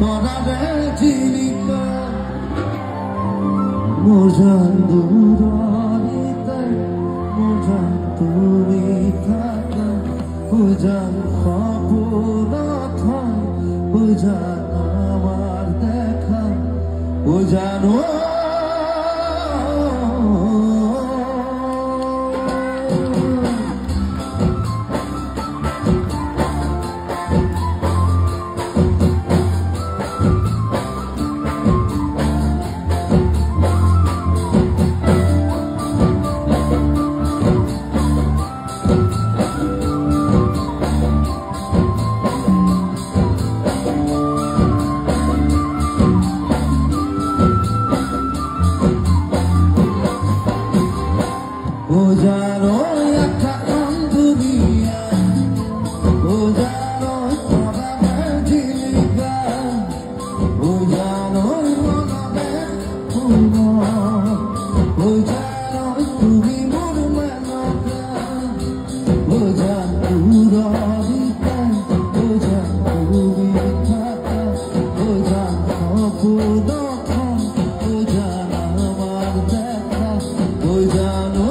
তৰাৰে জিলিকা মোৰ জান দূৰতে মোৰ জান তুমি থাকা উজান সপোনত উজান আমাৰ দেখা উজান Ujano yakakan dunia, ujano tawame jiliga, ujano maname puno, ujano tumi murmanoka, ujan urarita, ujan ubitaka, ujan kapudoka, ujan amardeka, ujano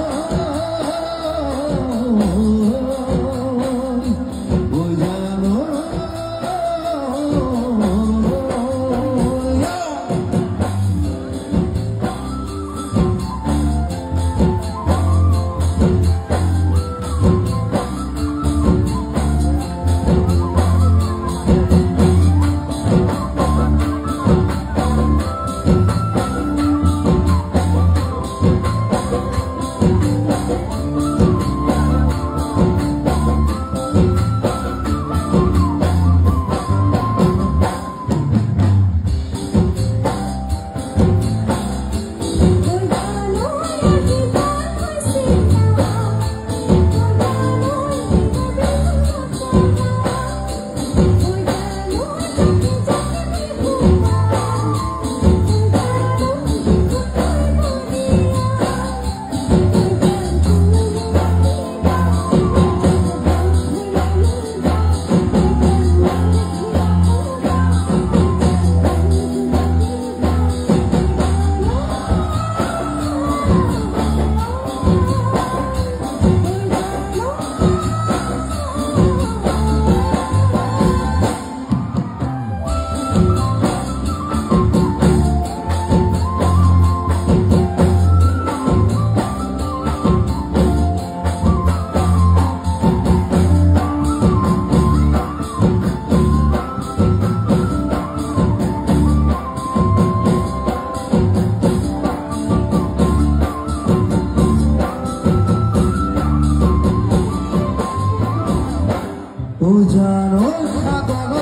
Ujano sagono